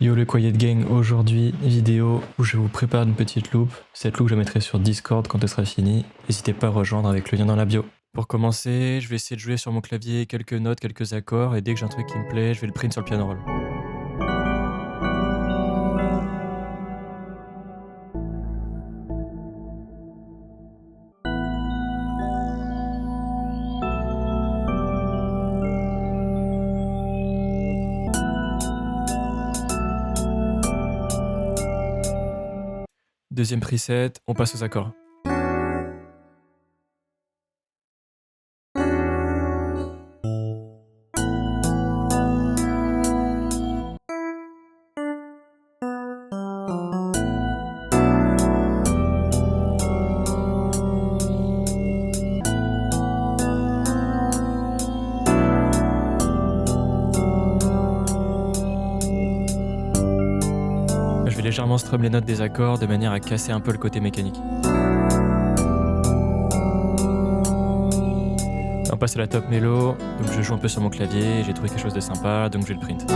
Yo le Quiet Gang, aujourd'hui vidéo où je vous prépare une petite loupe. Cette loupe je la mettrai sur Discord quand elle sera finie. N'hésitez pas à rejoindre avec le lien dans la bio. Pour commencer, je vais essayer de jouer sur mon clavier quelques notes, quelques accords, et dès que j'ai un truc qui me plaît, je vais le print sur le piano roll. Deuxième preset, on passe aux accords. Je vais légèrement strum les notes des accords de manière à casser un peu le côté mécanique. On passe à la top mélo, donc je joue un peu sur mon clavier, j'ai trouvé quelque chose de sympa, donc je vais le print.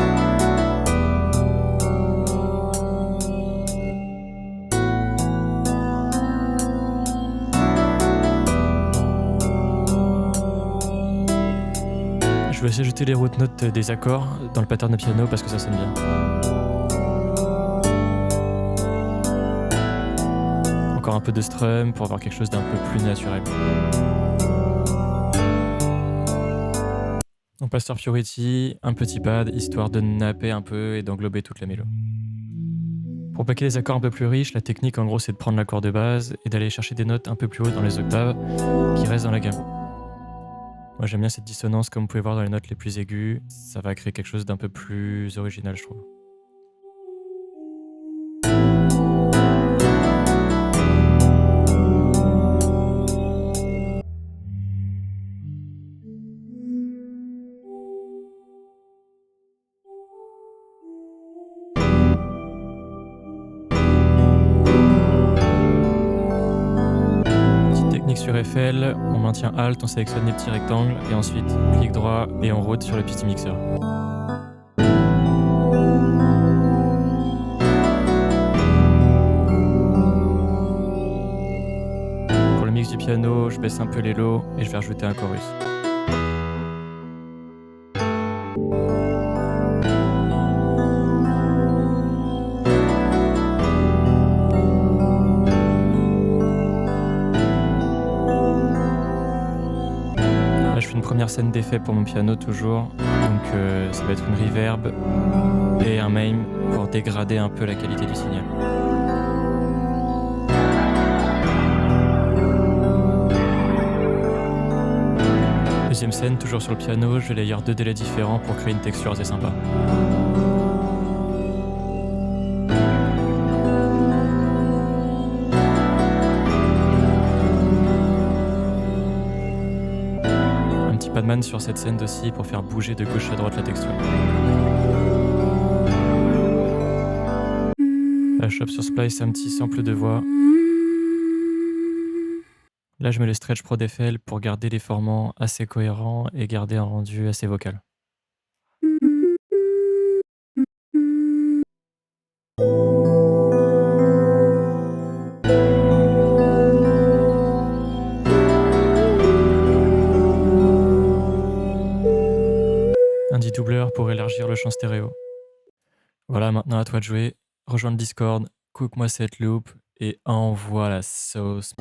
Je vais aussi ajouter les root notes des accords dans le pattern de piano parce que ça sonne bien. Encore un peu de strum pour avoir quelque chose d'un peu plus naturel. On passe sur Purity, un petit pad, histoire de napper un peu et d'englober toute la mélo. Pour paquer les accords un peu plus riches, la technique en gros c'est de prendre l'accord de base et d'aller chercher des notes un peu plus hautes dans les octaves qui restent dans la gamme. Moi j'aime bien cette dissonance comme vous pouvez voir dans les notes les plus aiguës, ça va créer quelque chose d'un peu plus original je trouve. Technique sur FL, on maintient Alt, on sélectionne les petits rectangles et ensuite clic droit et on route sur le petit mixeur. Pour le mix du piano, je baisse un peu les lows et je vais rajouter un chorus. Là, je fais une première scène d'effet pour mon piano toujours, donc ça va être une reverb et un maim pour dégrader un peu la qualité du signal. Deuxième scène, toujours sur le piano, je vais layer 2 délais différents pour créer une texture assez sympa. Un petit padman sur cette scène aussi pour faire bouger de gauche à droite la texture. La chope sur Splice, un petit sample de voix. Là, je mets le Stretch Pro d'FL pour garder les formants assez cohérents et garder un rendu assez vocal. Un dedoubleur pour élargir le champ stéréo. Voilà, maintenant à toi de jouer. Rejoins le Discord, cook-moi cette loop et envoie la sauce.